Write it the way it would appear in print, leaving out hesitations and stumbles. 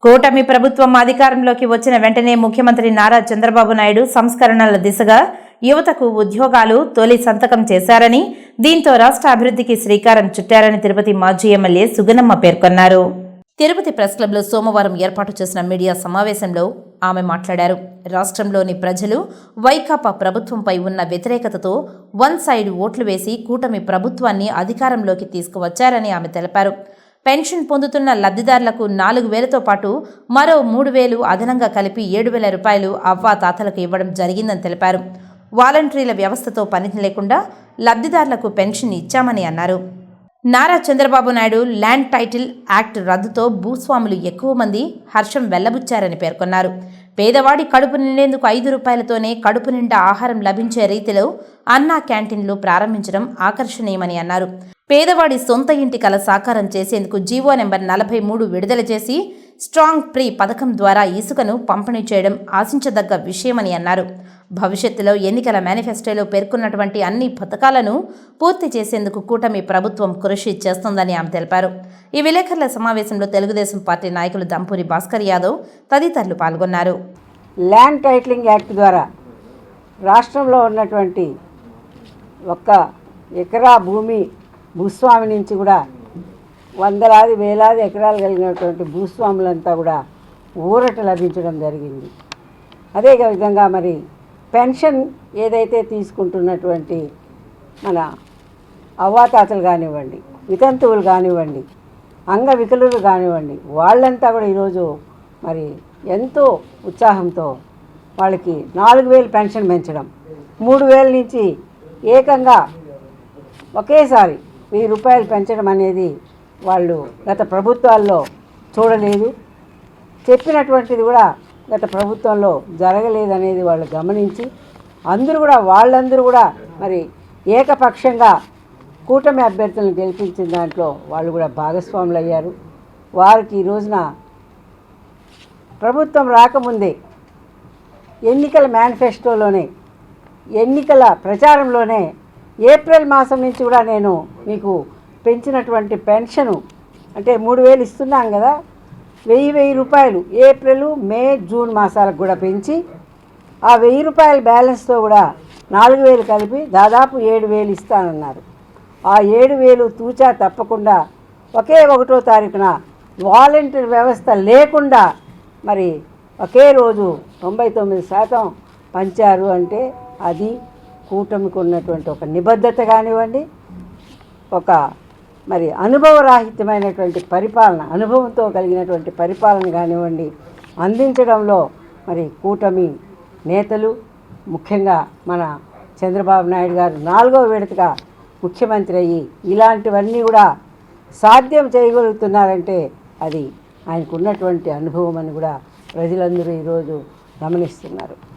కూటమి ప్రభుత్వం అధికారంలోకి వచ్చిన వెంటనే ముఖ్యమంత్రి నారా చంద్రబాబు నాయుడు సంస్కరణల దిశగా యువతకు ఉద్యోగాలు తొలి సంతకం చేశారని, దీంతో రాష్ట్ర అభివృద్ధికి శ్రీకారం చుట్టారని తిరుపతి మాజీ ఎమ్మెల్యే సుగనమ్మ పేర్కొన్నారు. తిరుపతి ప్రెస్ క్లబ్లో సోమవారం ఏర్పాటు చేసిన మీడియా సమావేశంలో ఆమె మాట్లాడారు. రాష్ట్రంలోని ప్రజలు వైకాపా ప్రభుత్వంపై ఉన్న వ్యతిరేకతతో వన్ సైడ్ ఓట్లు వేసి కూటమి ప్రభుత్వాన్ని అధికారంలోకి తీసుకువచ్చారని ఆమె తెలిపారు. పెన్షన్ పొందుతున్న లబ్ధిదారులకు 4,000తో పాటు మరో 3,000 అదనంగా కలిపి 7,000 రూపాయలు అవ్వాతాతలకు ఇవ్వడం జరిగిందని తెలిపారు. వాలంటీర్ల వ్యవస్థతో పని లేకుండా లబ్ధిదారులకు పెన్షన్ ఇచ్చామని అన్నారు. Nara Chandrababu Naidu land title act రద్దుతో భూస్వాములు ఎక్కువ మంది హర్షం వెల్లబుచ్చారని పేర్కొన్నారు. పేదవాడి కడుపు నిండేందుకు 5 రూపాయలతోనే కడుపు నిండా ఆహారం లభించే రీతిలో అన్నా క్యాంటీన్లు ప్రారంభించడం ఆకర్షణీయమని అన్నారు. పేదవాడి సొంత ఇంటి కల సాకారం చేసేందుకు జీవో నెంబర్ 43 విడుదల చేసి స్ట్రాంగ్ ప్రీ పథకం ద్వారా ఇసుకను పంపిణీ చేయడం ఆశించదగ్గ విషయమని అన్నారు. భవిష్యత్తులో ఎన్నికల మేనిఫెస్టోలో పేర్కొన్నటువంటి అన్ని పథకాలను పూర్తి చేసేందుకు కూటమి ప్రభుత్వం కృషి చేస్తోందని ఆమె తెలిపారు. ఈ విలేకరుల సమావేశంలో తెలుగుదేశం పార్టీ నాయకులు దంపూరి భాస్కర్ యాదవ్ తదితరులు పాల్గొన్నారు. ల్యాండ్ టైటిలింగ్ యాక్ట్ ద్వారా రాష్ట్రంలో ఉన్నటువంటి 1 ఎకరా భూమి భూస్వామి నుంచి కూడా వందలాది వేలాది ఎకరాలు కలిగినటువంటి భూస్వాములంతా కూడా ఊరట లభించడం జరిగింది. అదే విధంగా మరి పెన్షన్ ఏదైతే తీసుకుంటున్నటువంటి మన అవ్వాతాతలు కానివ్వండి, వితంతువులు కానివ్వండి, అంగవికలులు కానివ్వండి, వాళ్ళంతా కూడా ఈరోజు మరి ఎంతో ఉత్సాహంతో వాళ్ళకి 4,000 పెన్షన్ పెంచడం, 3,000 నుంచి ఏకంగా ఒకేసారి 1,000 రూపాయలు పెంచడం అనేది వాళ్ళు గత ప్రభుత్వాల్లో చూడలేదు. చెప్పినటువంటిది కూడా గత ప్రభుత్వంలో జరగలేదనేది వాళ్ళు గమనించి వాళ్ళందరూ కూడా మరి ఏకపక్షంగా కూటమి అభ్యర్థులను గెలిపించిన దాంట్లో వాళ్ళు కూడా భాగస్వాములు అయ్యారు. వారికి ఈ రోజున ప్రభుత్వం రాకముందే ఎన్నికల మేనిఫెస్టోలోనే, ఎన్నికల ప్రచారంలోనే ఏప్రిల్ మాసం నుంచి కూడా నేను మీకు పెంచినటువంటి పెన్షను అంటే 3,000 ఇస్తున్నాం కదా, 1,000 రూపాయలు ఏప్రిల్, మే, జూన్ మాసాలకు కూడా పెంచి ఆ 1,000 రూపాయల బ్యాలెన్స్తో కూడా 4,000 కలిపి దాదాపు 7,000 ఇస్తానన్నారు. ఆ 7,000 తూచా తప్పకుండా ఒకే 1వ తారీఖున వాలంటీర్ వ్యవస్థ లేకుండా మరి ఒకే రోజు 99% పంచారు. అంటే అది కూటమికి ఉన్నటువంటి ఒక నిబద్ధత కానివ్వండి, ఒక మరి అనుభవరాహిత్యమైనటువంటి పరిపాలన, అనుభవంతో కలిగినటువంటి పరిపాలన కానివ్వండి అందించడంలో మరి కూటమి నేతలు, ముఖ్యంగా మన చంద్రబాబు నాయుడు గారు 4వ విడతగా ముఖ్యమంత్రి అయ్యి ఇలాంటివన్నీ కూడా సాధ్యం చేయగలుగుతున్నారంటే అది ఆయనకు ఉన్నటువంటి అనుభవం అని కూడా ప్రజలందరూ ఈరోజు గమనిస్తున్నారు.